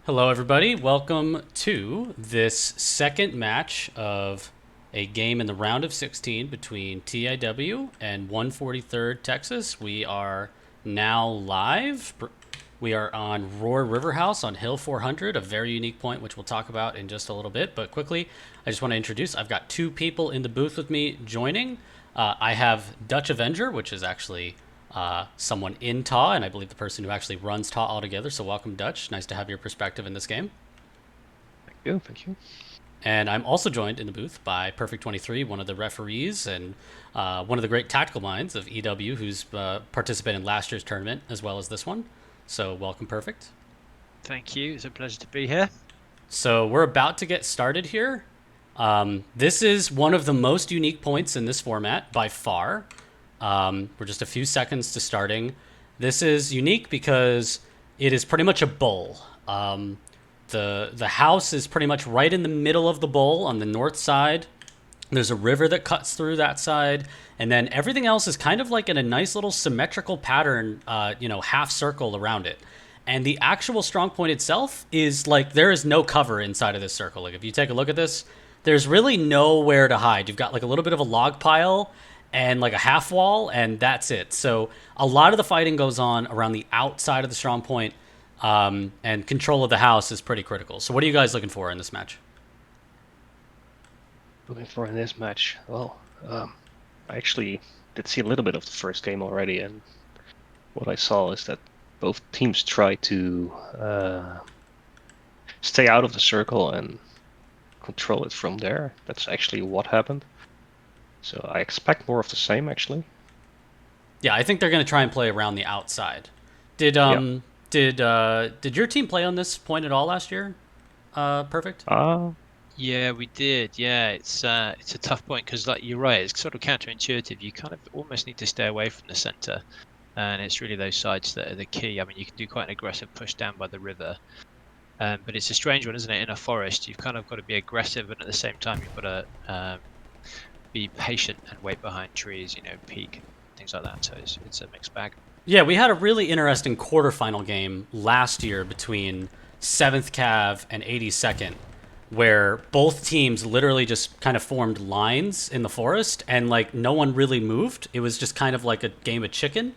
Hello, everybody. Welcome to this second match of a game in the round of 16 between TAW and 143rd Texas. We are now live. We are on Roer River House on Hill 400, a very unique point, which we'll talk about in just a little bit. But quickly, I just want to introduce, I've got two people in the booth with me joining. I have Dutch Avenger, which is actually someone in TAW, and I believe the person who actually runs TAW altogether. So welcome, Dutch. Nice to have your perspective in this game. Thank you. And I'm also joined in the booth by Perfect23, one of the referees and one of the great tactical minds of EW, who's participated in last year's tournament as well as this one. So welcome, Perfect. Thank you. It's a pleasure to be here. So we're about to get started here. This is one of the most unique points in this format by far. We're just a few seconds to starting. This is unique because it is pretty much a bowl. The house is pretty much right in the middle of the bowl on the north side. There's a river that cuts through that side, and then everything else is kind of like in a nice little symmetrical pattern, half circle around it. And the actual strong point itself is like there is no cover inside of this circle. Like if you take a look at this, there's really nowhere to hide. You've got like a little bit of a log pile and like a half wall, and that's it. So a lot of the fighting goes on around the outside of the strong point, and control of the house is pretty critical. So what are you guys looking for in this match? Looking for in this match? Well, I actually did see a little bit of the first game already, and what I saw is that both teams try to stay out of the circle and control it from there. That's actually what happened. So I expect more of the same, actually. Yeah, I think they're going to try and play around the outside. Did your team play on this point at all last year? Perfect. Yeah, we did. Yeah, it's a tough point because, like, you're right. It's sort of counterintuitive. You kind of almost need to stay away from the center, and it's really those sides that are the key. I mean, you can do quite an aggressive push down by the river, but it's a strange one, isn't it? In a forest, you've kind of got to be aggressive, and at the same time, you've got to be patient and wait behind trees. Peek, things like that. So it's a mixed bag. Yeah, we had a really interesting quarterfinal game last year between 7th Cav and 82nd, where both teams literally just kind of formed lines in the forest and like no one really moved. It was just kind of like a game of chicken.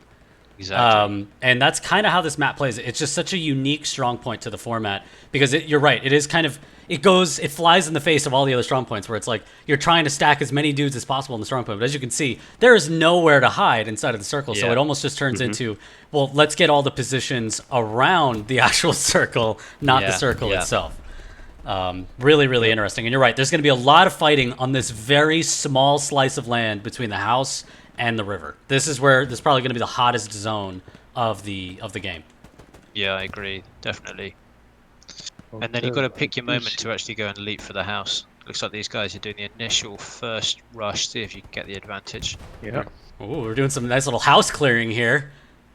Exactly. And that's kind of how this map plays. It's just such a unique strong point to the format because you're right. It is kind of, it flies in the face of all the other strong points where it's like you're trying to stack as many dudes as possible in the strong point. But as you can see, there is nowhere to hide inside of the circle. So it almost just turns into, well, let's get all the positions around the actual circle, not the circle itself. Really, really interesting. And you're right. There's going to be a lot of fighting on this very small slice of land between the house and the river. This is probably going to be the hottest zone of the game. Yeah, I agree. Definitely. And then you've got to pick your moment to actually go and leap for the house. Looks like these guys are doing the initial first rush. See if you can get the advantage. Yeah. Ooh, we're doing some nice little house clearing here.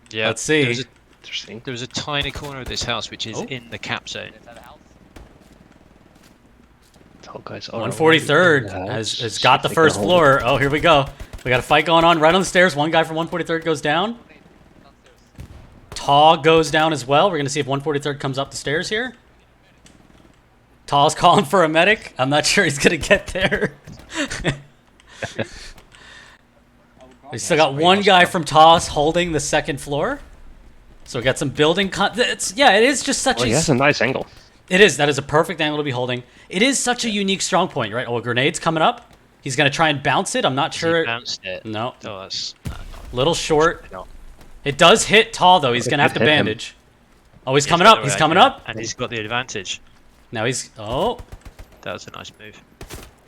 Yeah. Let's see. Interesting. There's a tiny corner of this house which is in the cap zone. Tall guys 143rd has got the first floor. Oh, here we go. We got a fight going on right on the stairs. One guy from 143rd goes down. TAW goes down as well. We're going to see if 143rd comes up the stairs here. TAW's calling for a medic. I'm not sure he's going to get there. We still got one guy from TAW holding the second floor. So we got some building. It is just such he has a nice angle. It is. That is a perfect angle to be holding. It is such a unique strong point, right? Oh, a grenade's coming up. He's going to try and bounce it. I'm not sure. He bounced it. No. Oh, that's little short. no. It does hit TAW, though. He's going to have to bandage. Oh, he's coming up. He's coming up. And he's got the advantage. Now he's... Oh. That was a nice move.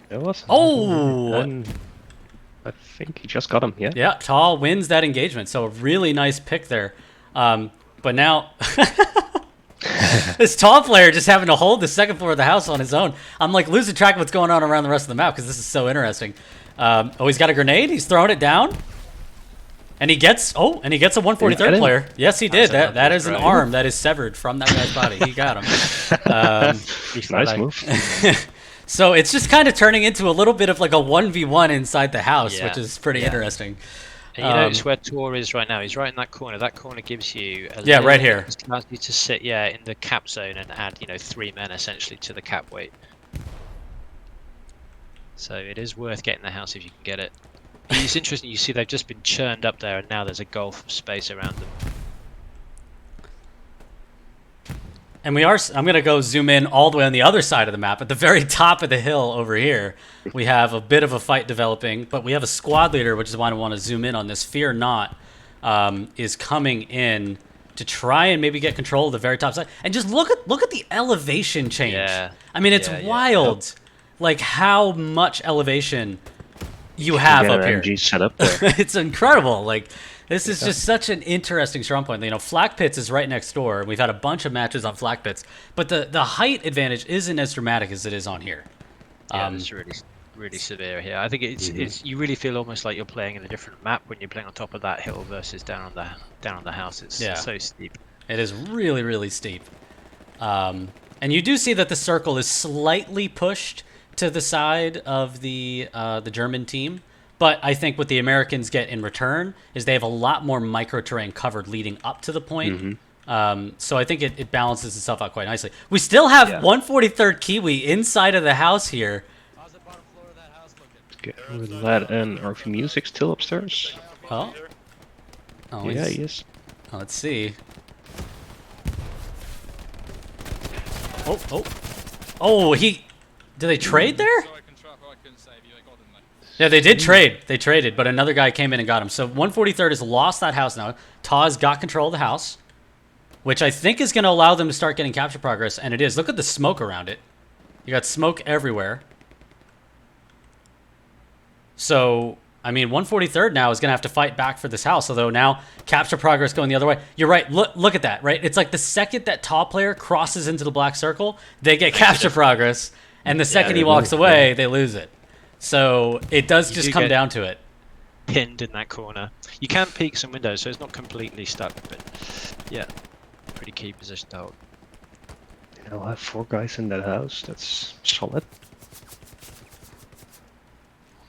It was. Oh! And I think he just got him, yeah? Yeah, TAW wins that engagement. So a really nice pick there. But now... This TAW player just having to hold the second floor of the house on his own. I'm like losing track of what's going on around the rest of the map because this is so interesting. He's got a grenade. He's throwing it down. And he gets a 143rd player. Yes, he did. That is an arm that is severed from that guy's body. He got him. Nice move. So it's just kind of turning into a little bit of like a 1v1 inside the house, which is pretty interesting. And you notice where TAW is right now. He's right in that corner. That corner gives you a Yeah, right little here. bit, allows you to sit, yeah, in the cap zone and add, 3 men essentially to the cap weight. So it is worth getting the house if you can get it. It's interesting. You see, they've just been churned up there, and now there's a gulf of space around them. And I'm going to go zoom in all the way on the other side of the map. At the very top of the hill over here, we have a bit of a fight developing, but we have a squad leader, which is why I want to zoom in on this. Fear Not is coming in to try and maybe get control of the very top side. And just look at the elevation change. Yeah. I mean, it's wild, like how much elevation you have up here. MG set up there. It's incredible. Like, this is just such an interesting strong point. Flak Pits is right next door. We've had a bunch of matches on Flak Pits, but the height advantage isn't as dramatic as it is on here. Yeah, it's really severe here. I think it's you really feel almost like you're playing in a different map when you're playing on top of that hill versus down on the house. It's so steep. It is really, really steep. And you do see that the circle is slightly pushed to the side of the German team. But I think what the Americans get in return is they have a lot more micro-terrain covered leading up to the point. So I think it balances itself out quite nicely. We still have 143rd Kiwi inside of the house here. How's the bottom floor of that house looking? Okay, Lad and RV Music still upstairs. Oh, Yeah, he is. Let's see. Did they trade there? Sorry, I couldn't save you. I got him, mate. Yeah, they did trade. They traded, but another guy came in and got him. So 143rd has lost that house now. TAW's got control of the house, which I think is going to allow them to start getting capture progress, and it is. Look at the smoke around it. You got smoke everywhere. So, I mean, 143rd now is going to have to fight back for this house, although now capture progress going the other way. You're right. Look at that, right? It's like the second that TAW player crosses into the black circle, they get capture progress, and the second he walks away, they lose it. So it does just come down to it. Pinned in that corner. You can peek some windows, so it's not completely stuck, but yeah, pretty key position to hold. I'll have 4 guys in that house. That's solid.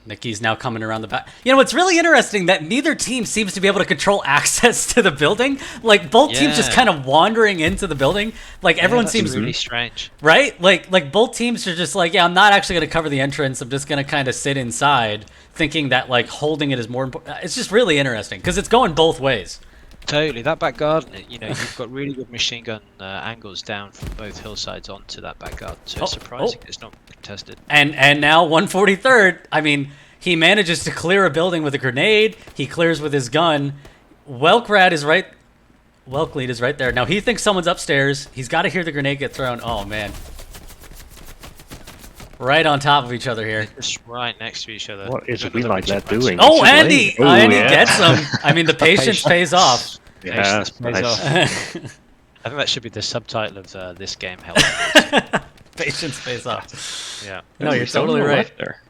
Nikki's now coming around the back. You know, it's really interesting that neither team seems to be able to control access to the building. Like, both teams just kind of wandering into the building. Like, everyone seems really strange. Right? Like both teams are just like, yeah, I'm not actually going to cover the entrance. I'm just going to kind of sit inside, thinking that, like, holding it is more important. It's just really interesting, because it's going both ways. Totally. That back garden, you've got really good machine gun angles down from both hillsides onto that back garden. So it's surprising it's not contested. And now 143rd, I mean, he manages to clear a building with a grenade. He clears with his gun. Welklead is right there. Now he thinks someone's upstairs. He's got to hear the grenade get thrown. Oh, man. Right on top of each other here. Just right next to each other. What is we like that doing? Oh, Andy! Andy gets him. I mean, the patience pays off. Yeah, Patience pays off. I think that should be the subtitle of this game. Patience pays off. Yeah. No, you're totally right. There.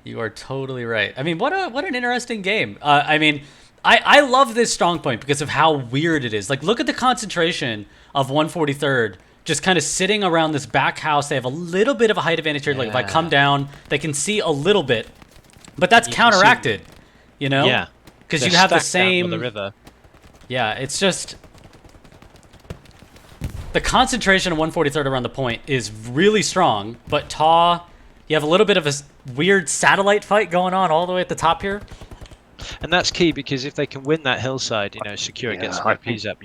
You are totally right. I mean, what an interesting game. I mean, I love this strong point because of how weird it is. Like, look at the concentration of 143rd. Just kind of sitting around this back house. They have a little bit of a height advantage here. Like, if I come down, they can see a little bit. But that's counteracted, you know? Yeah. Because you have the same... the river. Yeah, it's just... The concentration of 143rd around the point is really strong. But TAW, you have a little bit of a weird satellite fight going on all the way at the top here. And that's key, because if they can win that hillside, secure it, get some IPs up,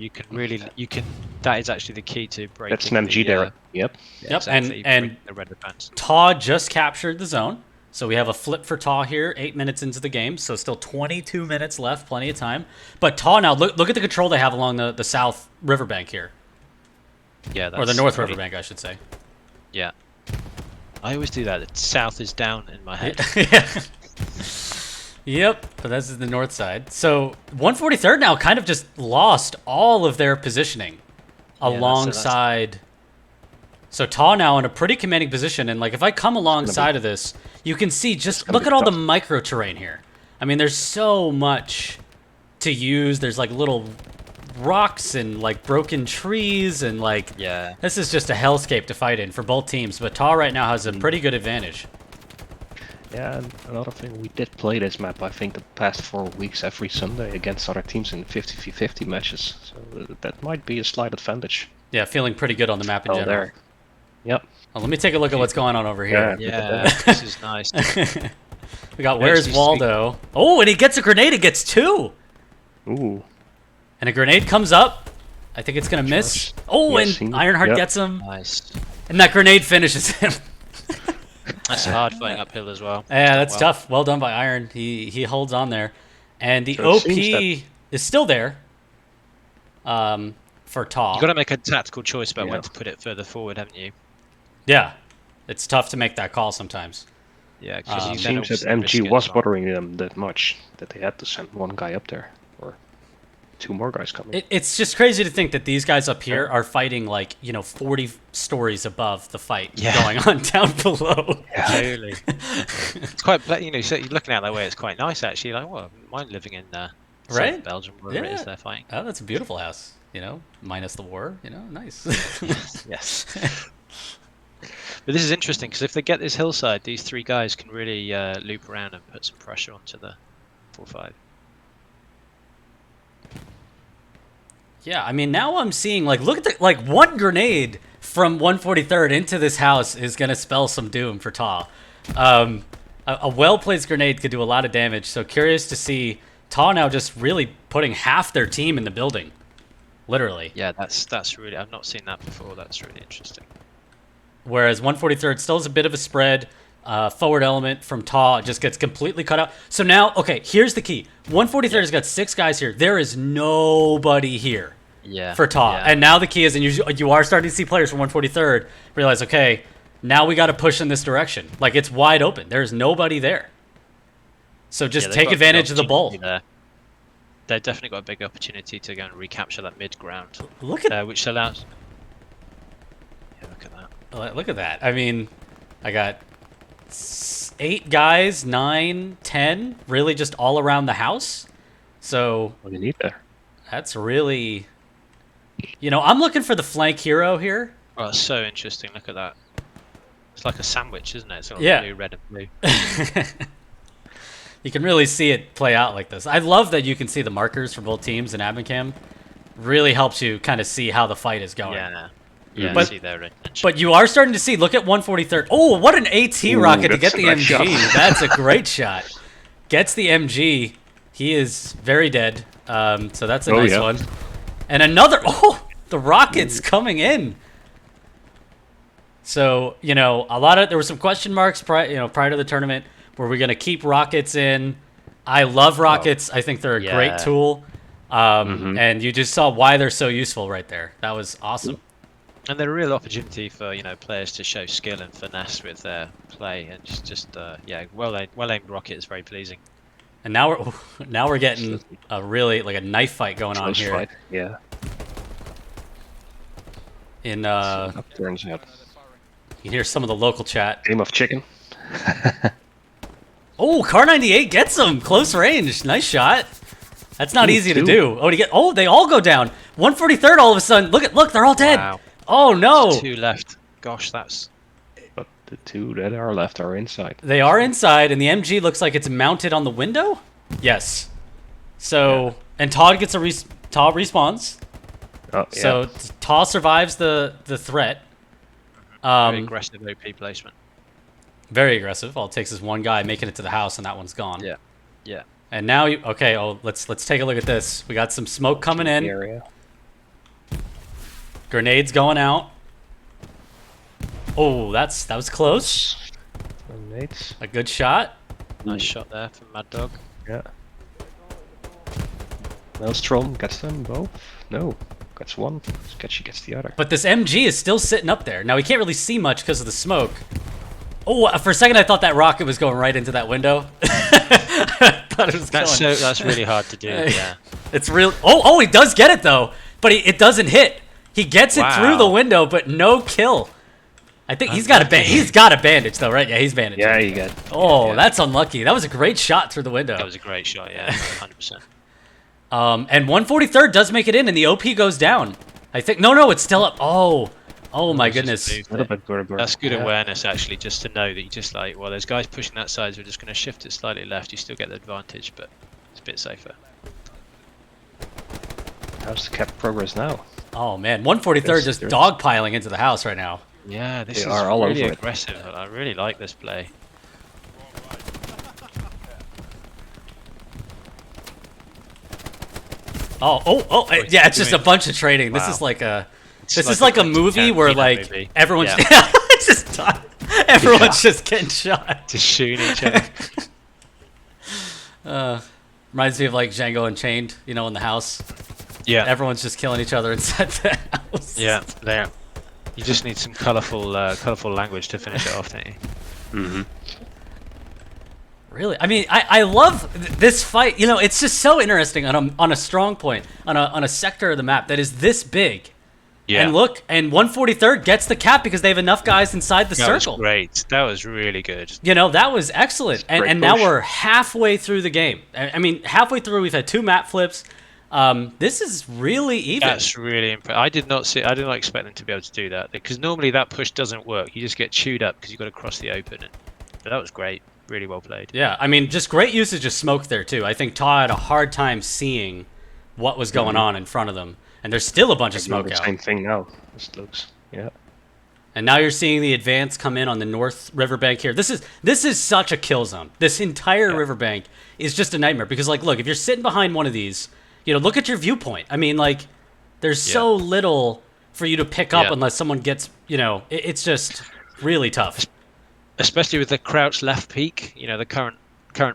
that is actually the key to breaking. That's an MG there. Yep. Exactly, and the red advance. TAW just captured the zone. So we have a flip for TAW here, 8 minutes into the game. So still 22 minutes left, plenty of time. But TAW now, look at the control they have along the south riverbank here. Yeah, or the north riverbank, I should say. Yeah. I always do that. The south is down in my head. Yeah. Yep, but this is the north side. So 143rd now kind of just lost all of their positioning alongside. So TAW now in a pretty commanding position, and like if I come alongside of this, you can see just look at all the micro terrain here. I mean, there's so much to use. There's like little rocks and like broken trees and like this is just a hellscape to fight in for both teams. But TAW right now has a pretty good advantage. Yeah, and another thing, we did play this map, I think, the past 4 weeks every Sunday against other teams in 50v50 matches. So that might be a slight advantage. Yeah, feeling pretty good on the map in Oh, general. there. Yep. Oh, let me take a look at what's going on over here. Yeah, this is nice. We got Yeah, Where's it's Waldo? Oh, and he gets a grenade. It gets 2. Ooh. And a grenade comes up. I think it's going to miss. Oh, Yes, and he- Ironheart yep. gets him. Nice. And that grenade finishes him. That's hard fighting uphill as well. Yeah, Done that's well. tough. Well done by Iron. He holds on there. And the So it OP seems is still there for TAW. You've got to make a tactical choice about Yeah. when to put it further forward, haven't you? Yeah. It's tough to make that call sometimes. Yeah, because It you It then seems that obviously risk MG it was as well. bothering them that much that they had to send one guy up there. Or 2 more guys coming. It's just crazy to think that these guys up here are fighting 40 stories above the fight Yeah. going on down below. Totally. It's quite, so you're looking out that way, it's quite nice actually. Like, well, mine living in Right? southern Belgium, wherever it Yeah. is they're fighting. Oh, that's a beautiful house. Minus the war. Nice. Yes. But this is interesting because if they get this hillside, these 3 guys can really loop around and put some pressure onto the 4-5. Yeah, I mean, now I'm seeing, look at the, one grenade from 143rd into this house is going to spell some doom for TAW. A well-placed grenade could do a lot of damage, so curious to see TAW now just really putting half their team in the building. Literally. Yeah, that's really, I've not seen that before. That's really interesting. Whereas 143rd still has a bit of a spread. Forward element from TAW just gets completely cut out. So now, okay, here's the key. 143rd has got 6 guys here. There is nobody here. Yeah. For TAW. Yeah. And now the key is, and you are starting to see players from 143rd realize, okay, now we got to push in this direction. It's wide open. There's nobody there. So just Yeah, they've take got a big advantage of the bull. opportunity there. They've definitely got a big opportunity to go and recapture that mid ground, Look at which allows. Yeah, look at that. look at that. I mean, I got 8 guys, 9, 10, really just all around the house. So What do you need there? that's really, I'm looking for the flank hero here. Oh, it's so interesting. Look at that. It's like a sandwich, isn't it? It's got Yeah. blue, red, and blue. You can really see it play out like this. I love that you can see the markers for both teams in Admin Really helps you kind of see how the fight is going. Yeah. Yeah, But- see their intention. But you are starting to see, look at 143rd. Oh, what an AT Ooh, rocket to that's get the a nice MG. shot. That's a great shot. Gets the MG. He is very dead. So that's a Oh, nice yeah. one. And another, the rockets coming in. So, there were some question marks prior to the tournament. Were we going to keep rockets in? I love rockets. I think they're a great Yeah. tool. And you just saw why they're so useful right there. That was awesome. And they're a real opportunity for players to show skill and finesse with their play, and just well aimed rocket is very pleasing. And now we're getting a really a knife fight going on Close here. fight. Yeah. In Up turns out. you can hear some of the local chat. Game of chicken. Oh, Car 98 gets him close range. Nice shot. That's not Ooh, easy to 2. do. They all go down. 143rd all of a sudden. Look, they're all dead. Wow. Oh no. 2 left. Gosh, that's But the 2 that are left are inside. They are inside, and the MG looks like it's mounted on the window. Yes. So and Todd gets Todd respawns. Oh, yeah. So TAW survives the threat. very aggressive OP placement. Very aggressive. All it takes is one guy making it to the house, and that one's gone. Yeah. Yeah. And now let's take a look at this. We got some smoke coming The in. area. Grenades going out. Oh, that was close. Grenades. A good shot. Nice shot there from Mad Dog. Yeah. Maelstrom gets them both. No, gets one. Sketchy gets the other. But this MG is still sitting up there. Now, we can't really see much because of the smoke. Oh, for a second I thought that rocket was going right into that window. I thought it was going. That's really hard to do. Yeah. It's real. Oh, he does get it though, but it doesn't hit. He gets it through the window, but no kill. I think he's got a bandage though, right? Yeah, he's bandaged. Yeah, you get. Oh, that's unlucky. That was a great shot through the window. That was a great shot. Yeah, 100%. And 143rd does make it in, and the OP goes down. I think. No, it's still up. Oh, Oh my Just goodness. moved A little it. bit Gerber. That's good Yeah. awareness, actually, just to know that you just like, well, there's guys pushing that side, so we're just going to shift it slightly left. You still get the advantage, but it's a bit safer. How's the cap progress now? Oh man, 143rd just Yes. dogpiling into the house right now. Yeah, this They is are all really over it. aggressive. I really like this play. Yeah, it's just a bunch of trading. This Wow. is like a It's this is like a Quentin movie where Tarantino like movie. everyone's Yeah. it's just everyone's just getting shot. Just shooting each other. Reminds me of like Django Unchained, you know, in the house. Yeah, Everyone's just killing each other inside the house. yeah, there. You just need some colourful language to finish it off, don't you? Mm-hmm. Really? I mean, I love this fight. You know, it's just so interesting on a strong point, on a sector of the map that is this big. Yeah. And look, and 143rd gets the cap because they have enough guys inside the That circle. was great. That was really good. You know, that was excellent. And, Great and now push. we're halfway through the game. I mean, halfway through, we've had 2 map flips. This is really even. That's really impressive. I did not expect them to be able to do that, because normally that push doesn't work. You just get chewed up because you've got to cross the open. But that was great. Really well played. Yeah, I mean, just great usage of smoke there, too. I think TAW had a hard time seeing what was going on in front of them. And there's still a bunch of smoke the out. same thing now. It looks. Yeah. And now you're seeing the advance come in on the north riverbank here. This is such a kill zone. This entire riverbank is just a nightmare because, like, look, if you're sitting behind one of these, you know, look at your viewpoint. I mean, like, there's so little for you to pick up unless someone gets, you know, it's just really tough. Especially with the crouch left peek. You know, the current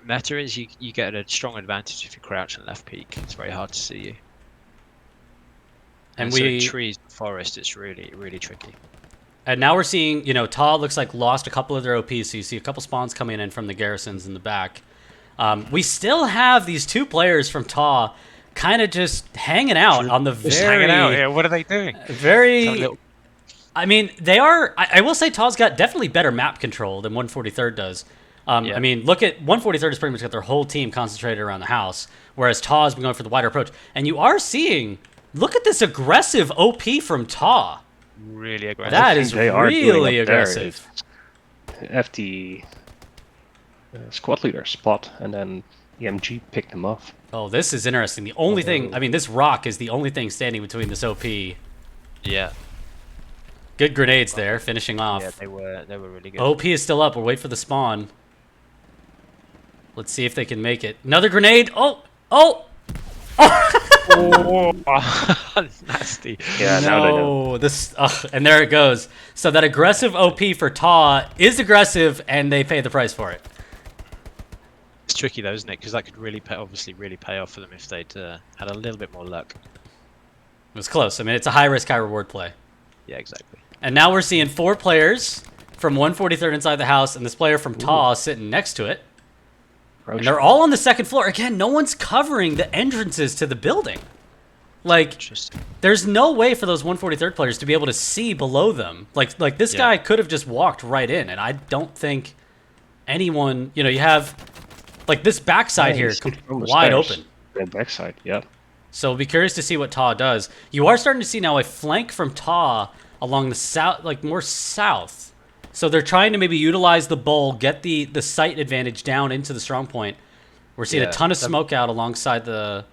meta is you get a strong advantage if you crouch and left peek. It's very hard to see you. And so we in trees, forest, it's really, really tricky. And now we're seeing, you know, TAW looks like lost a couple of their OPs, so you see a couple spawns coming in from the garrisons in the back. We still have these 2 players from TAW kind of just hanging out on the Just hanging out here. What are they doing? very... I mean, they are... I will say TAW's got definitely better map control than 143rd does. I mean, look at 143rd has pretty much got their whole team concentrated around the house, whereas TAW has been going for the wider approach. And you are seeing... Look at this aggressive OP from TAW. Really aggressive. That is They are doing really up there. aggressive. FT squad leader spot, and then EMG picked them off. Oh, this is interesting. The only thing... I mean, this rock is the only thing standing between this OP. Yeah. Good grenades there, finishing off. Yeah, they were really good. OP is still up. We'll wait for the spawn. Let's see if they can make it. Another grenade. Oh! Nasty. Yeah, now they know. No, this and there it goes. So that aggressive OP for TAW is aggressive, and they pay the price for it. It's tricky though, isn't it? Because that could really pay off for them if they'd had a little bit more luck. It was close. I mean, it's a high risk, high reward play. Yeah, exactly. And now we're seeing 4 players from 143rd inside the house, and this player from TAW sitting next to it. And they're all on the 2nd floor. Again, no one's covering the entrances to the building. Like, Interesting. there's no way for those 143rd players to be able to see below them. Like this guy could have just walked right in, and I don't think anyone, you know, you have like this backside here wide open. The backside, yeah. So we'll be curious to see what TAW does. You are starting to see now a flank from TAW along the south, like more south. So they're trying to maybe utilize the bowl, get the sight advantage down into the strong point. We're seeing a ton of smoke out alongside the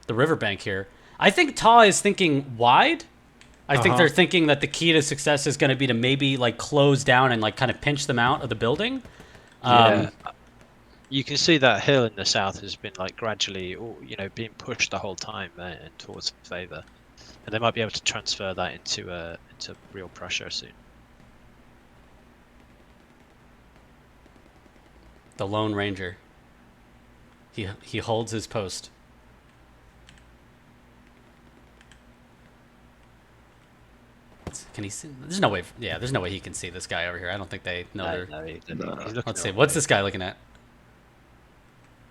riverbank here. I think TAW is thinking wide. I think they're thinking that the key to success is going to be to maybe like close down and like kind of pinch them out of the building. You can see that hill in the south has been like gradually, you know, being pushed the whole time there and towards favour, and they might be able to transfer that into real pressure soon. The Lone Ranger. He holds his post. Can he see? There's no way. Yeah, there's no way he can see this guy over here. I don't think they know. He's looking Let's see. the What's wrong this guy looking at?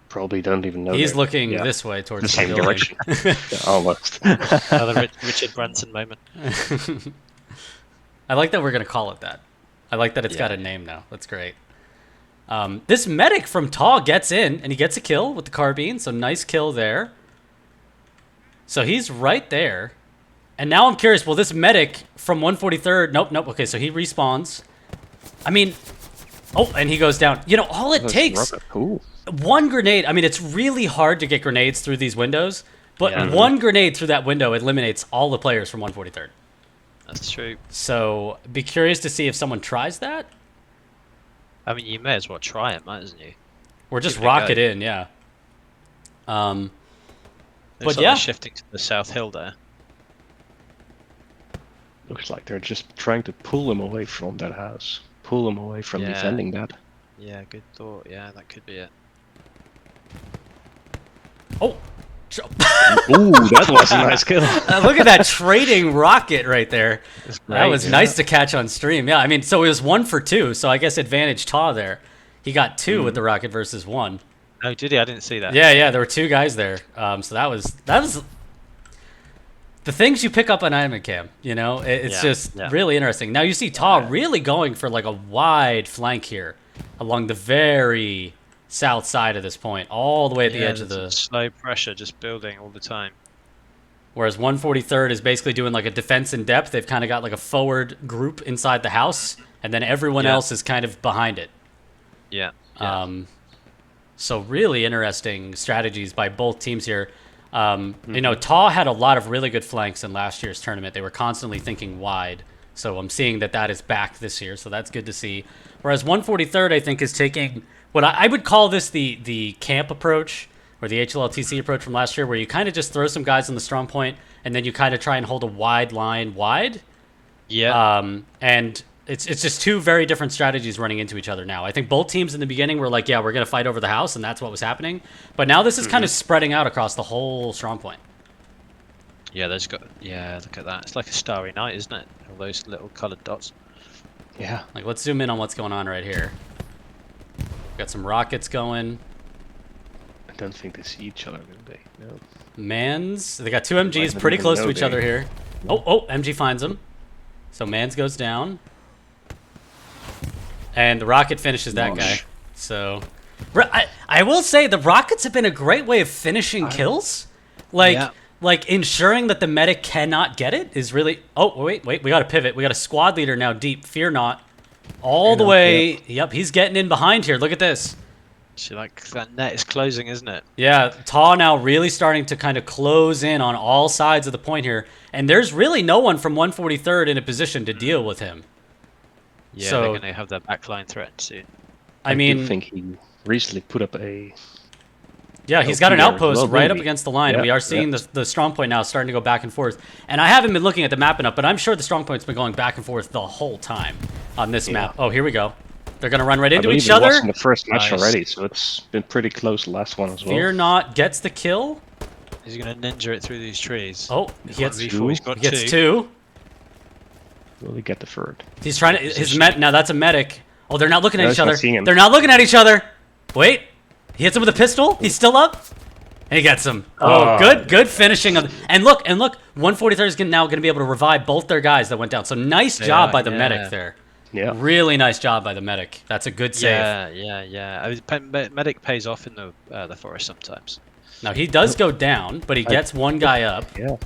Probably don't even know. He's they're- looking yeah, this way towards the same building. direction. Yeah, almost. way. Another Richard Branson moment. I like that we're gonna call it that. I like that it's got a Yeah. name now. That's great. This medic from TAW gets in and he gets a kill with the carbine. So nice kill there. So he's right there. And now I'm curious, will this medic from 143rd... Nope, nope. Okay, so he respawns. I mean... Oh, and he goes down. You know, all it takes... Cool. One grenade. I mean, it's really hard to get grenades through these windows. But one grenade through that window eliminates all the players from 143rd. That's true. So, be curious to see if someone tries that. I mean, you may as well try it, mightn't you? Or just Give it a rock go. it in, yeah. Looks But like yeah. they're shifting to the south hill there. Looks like they're just trying to pull him away from that house. Pull him away from defending that. Yeah, good thought. Yeah, that could be it. Oh! Ooh, that was a nice kill. Look at that trading rocket right there. That great, was yeah. nice to catch on stream. Yeah, I mean, so it was 1 for 2, so I guess advantage TAW there. He got 2 with the rocket versus 1. Oh, did he? I didn't see that. Yeah, there were 2 guys there. So that was the things you pick up on Iron Cam. You know, it's just really interesting. Now you see TAW really going for like a wide flank here along the very south side of this point, all the way at the edge of the... slow pressure, just building all the time. Whereas 143rd is basically doing like a defense in depth. They've kind of got like a forward group inside the house, and then everyone else is kind of behind it. Yeah. So really interesting strategies by both teams here. You know, TAW had a lot of really good flanks in last year's tournament. They were constantly thinking wide. So I'm seeing that is back this year, so that's good to see. Whereas 143rd, I think, is taking what I would call this the camp approach, or the HLLTC approach from last year, where you kind of just throw some guys on the strong point, and then you kind of try and hold a wide line wide. Yeah. And it's just 2 very different strategies running into each other now. I think both teams in the beginning were like, yeah, we're going to fight over the house, and that's what was happening. But now this is kind of spreading out across the whole strong point. Yeah, look at that. It's like a starry night, isn't it? All those little coloured dots. Yeah. Like, let's zoom in on what's going on right here. Got some rockets going. I don't think they see each other, do they? No. Mans, they got 2 MGs pretty close to each other here. Oh, MG finds him. So Mans goes down. And the rocket finishes that guy. So, I will say the rockets have been a great way of finishing kills. Like ensuring that the medic cannot get it is really... Oh, wait, we got to pivot. We got a squad leader now deep. Fear not. All the way... Yep, he's getting in behind here. Look at this. See, like, that net is closing, isn't it? Yeah, TAW now really starting to kind of close in on all sides of the point here. And there's really no one from 143rd in a position to deal with him. Yeah, So, they're going to have that backline threatened soon. I mean... do think he recently put up a... Yeah, he's got an LP there as outpost well, right up maybe. against the line. And we Yeah, are seeing the strong point now starting to go back and forth. And I haven't been looking at the map enough, but I'm sure the strong point's been going back and forth the whole time on this map. Oh, here we go. They're going to run right into each other. I believe it was in the first match Nice. already, so it's been pretty close the last one as well. Fear not gets the kill. He's going to ninja it through these trees. Oh, he gets two. He's got He gets 2. 2. Will he get the third? He's trying to... Now, that's a medic. Oh, they're not looking at No, each he's not other. seeing him. They're not looking at each other. Wait. He hits him with a pistol. He's still up. And he gets him. Oh, good finishing. And look. 143 is now going to be able to revive both their guys that went down. So nice job by the medic there. Yeah. Really nice job by the medic. That's a good save. Yeah. I mean, medic pays off in the forest sometimes. Now, he does go down, but he gets one guy up. Yeah.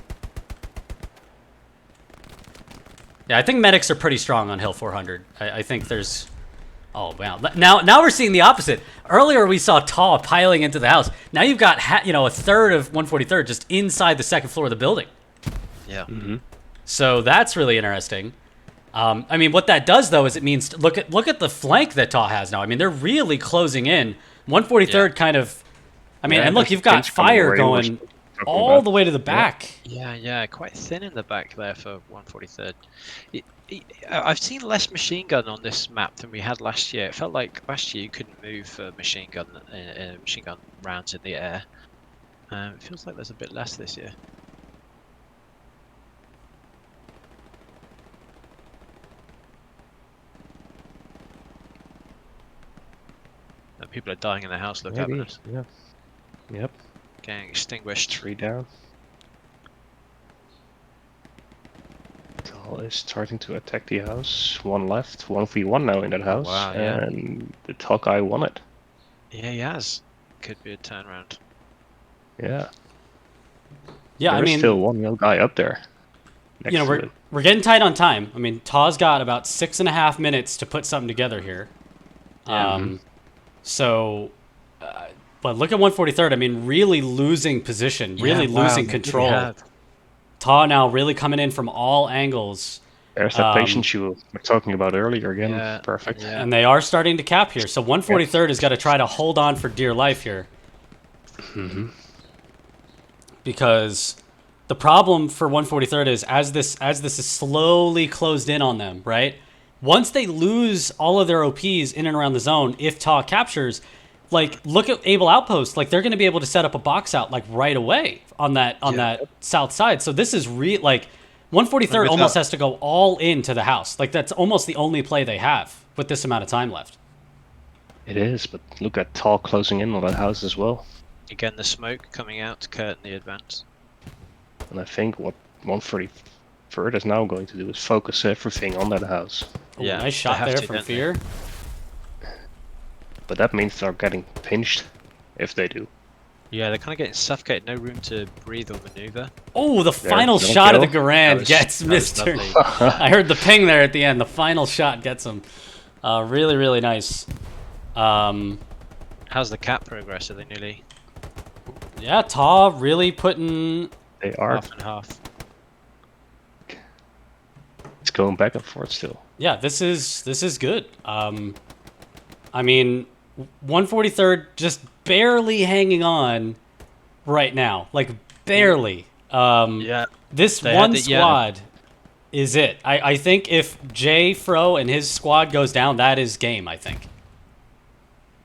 Yeah, I think medics are pretty strong on Hill 400. I think there's... Oh, wow. Now we're seeing the opposite. Earlier, we saw TAW piling into the house. Now you've got a third of 143rd just inside the second floor of the building. Yeah. So that's really interesting. I mean, what that does, though, is it means... Look at the flank that TAW has now. I mean, they're really closing in. 143rd kind of... I mean, and look, you've got fire going all the way to the back. Yeah, quite thin in the back there for 143rd. I've seen less machine gun on this map than we had last year. It felt like last year you couldn't move machine gun rounds in the air. It feels like there's a bit less this year. And people are dying in the house. Look at us. Yeah. Yep. Getting extinguished. 3 down. TAW is starting to attack the house. 1 left. 1v1 now in that house. Wow, yeah. And the TAW guy won it. Yeah, he has. Could be a turnaround. Yeah. Yeah, There's still one young guy up there. next you know, to it. we're getting tight on time. I mean, TAW's got about 6.5 minutes to put something together here. So, but look at 143rd. I mean, really losing position, really losing control. Really TAW now really coming in from all angles. There's that patience you were talking about earlier again. Yeah, Perfect. yeah. And they are starting to cap here. So 143rd has got to try to hold on for dear life here. Because the problem for 143rd is as this is slowly closed in on them, right? Once they lose all of their OPs in and around the zone, if TAW captures, like look at Able Outpost, like they're going to be able to set up a box out like right away on that south side. So this is like 143rd almost has to go all into the house. Like that's almost the only play they have with this amount of time left. It is, but look at TAW closing in on that house as well. Again, the smoke coming out to curtain the advance. And I think what 143rd is now going to do is focus everything on that house. Ooh, nice shot there from Fear. But that means they're getting pinched if they do. Yeah, they're kind of getting suffocated. No room to breathe or maneuver. Oh, the final shot of the Garand gets Mr. Lovely. I heard the ping there at the end. The final shot gets him. Really, really nice. How's the cap progress? Are they nearly Yeah, TAW really putting... They are. half and half? It's going back and forth still. Yeah, this is good. I mean, 143rd just barely hanging on right now, like barely. Yeah. This They one had squad is it. I think if Jay Fro and his squad goes down, that is game. I think.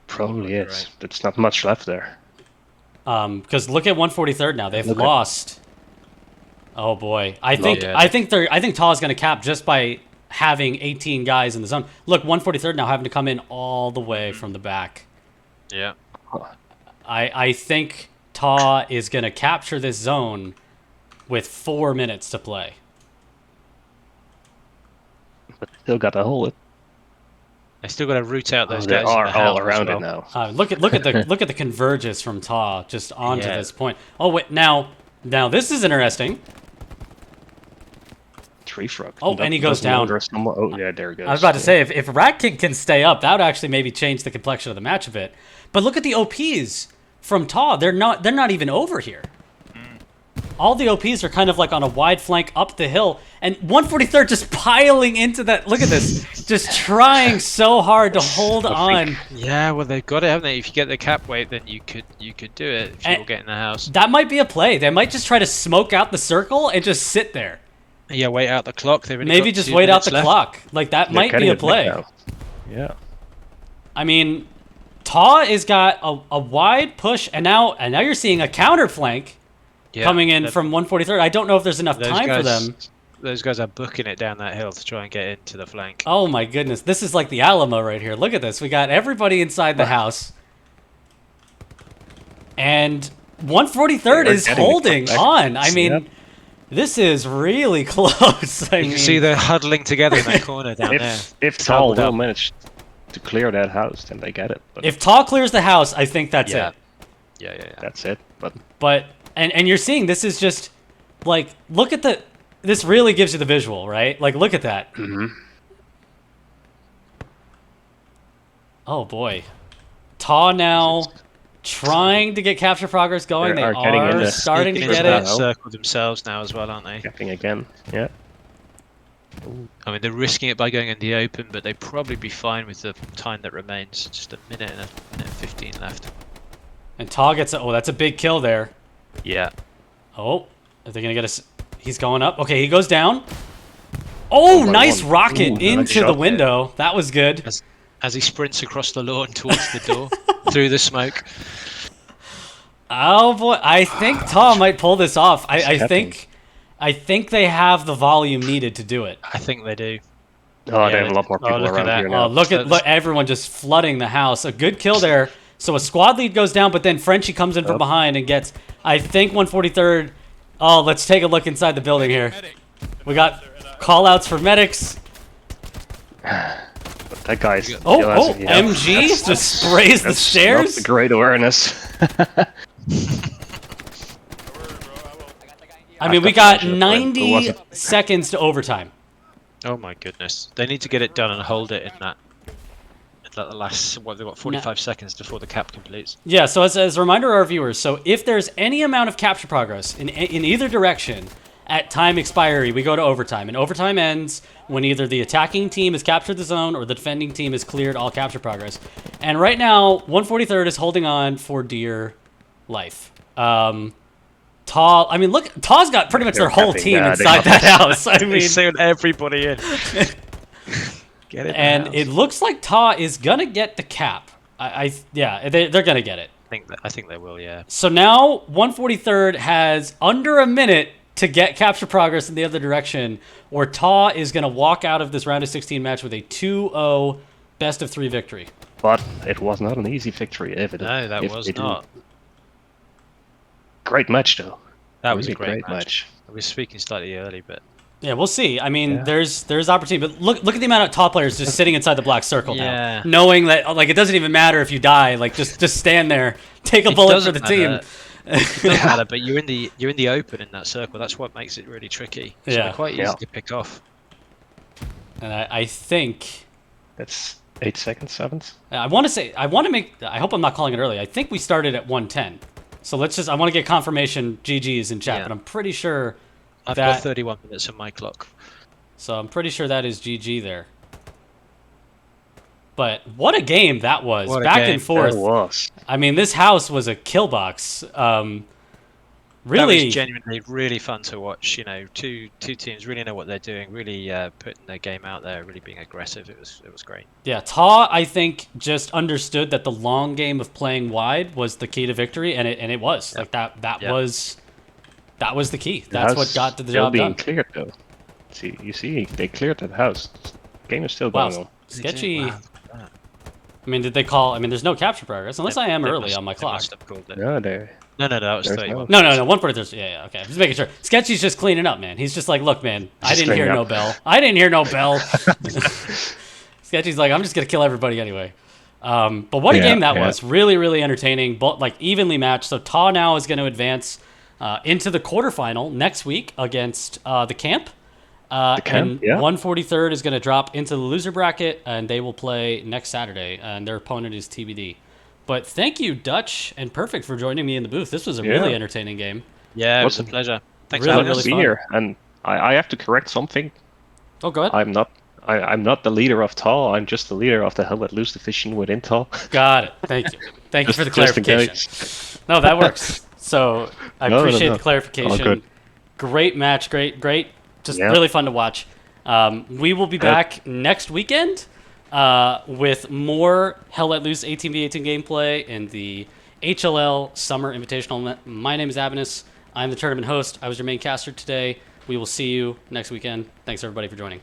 Probably is. Right. There's not much left there. Because look at 143rd now. They've lost. Oh boy, I think TAW is going to cap just by having 18 guys in the zone. Look, 143rd now having to come in all the way from the back. Yeah. I think TAW is going to capture this zone with 4 minutes to play. But still got to hold it. They still got to root out those They guys. are in the all house around as it well. now. Look at the converges from TAW just onto Yeah. this point. Oh wait, now this is interesting. Tree frog. Oh, and he goes down. Oh yeah, there he goes. I was about to say if Rat King can stay up, that would actually maybe change the complexion of the match a bit. But look at the OPs from TAW. They're not even over here. All the OPs are kind of like on a wide flank up the hill, and 143rd just piling into that. Look at this, just trying so hard to hold on. Yeah, well they've got it, haven't they? If you get the cap weight, then you could do it if you all get in the house. That might be a play. They might just try to smoke out the circle and just sit there. Yeah, wait out the clock. They've only Maybe got just 2 wait out the minutes left. clock. Like that might be a play. Yeah. I mean, TAW has got a wide push, and now you're seeing a counter flank coming in from 143rd. I don't know if there's enough time for them. Those guys are booking it down that hill to try and get into the flank. Oh my goodness, this is like the Alamo right here. Look at this. We got everybody inside the house, and 143rd is holding on. I mean, this is really close. You can see they're huddling together in that corner down there. If TAW will manage to clear that house, then they get it. But if TAW clears the house, I think that's it. Yeah. that's it. But and you're seeing this is just like look at the. This really gives you the visual, right? Like look at that. Oh boy, TAW now trying to get capture progress going. They are starting to get it. Circle themselves now as well, aren't they? Capping again. Yeah. I mean, they're risking it by going in the open, but they'd probably be fine with the time that remains. Just a minute and 15 left. And TAW gets a, oh, that's a big kill there. Yeah. Oh, are they gonna get us? He's going up. Okay, he goes down. Oh, nice rocket into the window. That was good. As he sprints across the lawn towards the door, through the smoke. Oh boy, I think TAW might pull this off. I think they have the volume needed to do it. I think they do. Oh, they have a lot more people around here now. Oh, look everyone just flooding the house. A good kill there. So a squad lead goes down, but then Frenchie comes in from behind and gets, I think, 143rd. Oh, let's take a look inside the building here. We got call-outs for medics. But that guy's... MG just sprays the stairs? That's great awareness. I mean, I've we got got the measure for it. Who was 90 it? seconds to overtime. Oh my goodness. They need to get it done and hold it in that. The last, what, they've got 45 seconds before the cap completes. Yeah, so as a reminder to our viewers, so if there's any amount of capture progress in either direction, at time expiry, we go to overtime. And overtime ends when either the attacking team has captured the zone or the defending team has cleared all capture progress. And right now, 143rd is holding on for dear life. TAW, I mean, look, TAW's got pretty much their whole capping, team they inside got that house. I mean, He's sealed everybody in. Get it. and it looks like TAW is going to get the cap. Yeah, they're going to get it. I think they will, yeah. So now 143rd has under a minute to get capture progress in the other direction, or TAW is going to walk out of this round of 16 match with a 2-0 best of 3 victory. But it was not an easy victory. No, that was not. Great match, though. That was a Really great match. I was speaking slightly early, but Yeah, we'll see. I mean, Yeah. there's opportunity, but look at the amount of TAW players just sitting inside the black circle Yeah. now, knowing that like it doesn't even matter if you die. Like just stand there, take a It bullet for the doesn't team. matter. It doesn't matter, but you're in the open in that circle. That's what makes it really tricky. So Yeah. they're quite easy Yeah. to pick off. And I think That's 8 seconds, 7. I want to make. I hope I'm not calling it early. I think we started at 110. So I want to get confirmation. GG's in chat, Yeah. but I'm pretty sure. I've That- got 31 minutes on my clock. So I'm pretty sure that is GG there. But what a game that was. What a Back game. and forth. It was. I mean, this house was a kill box. That Really, was genuinely really fun to watch. You know, two teams really know what they're doing, really putting their game out there, really being aggressive. It was great. yeah, TAW, I think, just understood that the long game of playing wide was the key to victory, and it was. Yeah. Like that Yeah. was the key. The That's what house got the still job being done. cleared, though. You see, they cleared that house. Game is still Wow, going on. sketchy. Wow, look at that. I mean, did they call? I mean, there's no capture progress unless I am They early must- on my they clock. must have called it. No, they. No, that was There's 31. No, 143. Yeah, okay. Just making sure. Sketchy's just cleaning up, man. He's just like, look, man, I Just didn't hear cleaning no up. bell. I didn't hear no bell. Sketchy's like, I'm just gonna kill everybody anyway. But what a Yeah, game that yeah. was. Really, really entertaining. But like evenly matched. So TAW now is going to advance into the quarterfinal next week against the Camp. Camp, and yeah. 143rd is going to drop into the loser bracket, and they will play next Saturday. And their opponent is TBD. But thank you, Dutch and Perfect, for joining me in the booth. This was a really Yeah. entertaining game. Yeah, it was a Awesome. pleasure. Thanks Really, for having really us. Be fun. here, and I have to correct something. Oh, go ahead. I'm not the leader of TAW. I'm just the leader of the Hell Let Loose division within TAW. Got it. Thank you. Thank you for the Just in clarification. case. No, that works. So I No, appreciate no. the clarification. All good. Great match. Great. Just Yeah. really fun to watch. We will be back next weekend with more Hell Let Loose 18v18 gameplay in the HLL Summer Invitational. My name is Avanis. I'm the tournament host. I was your main caster today. We will see you next weekend. Thanks, everybody, for joining.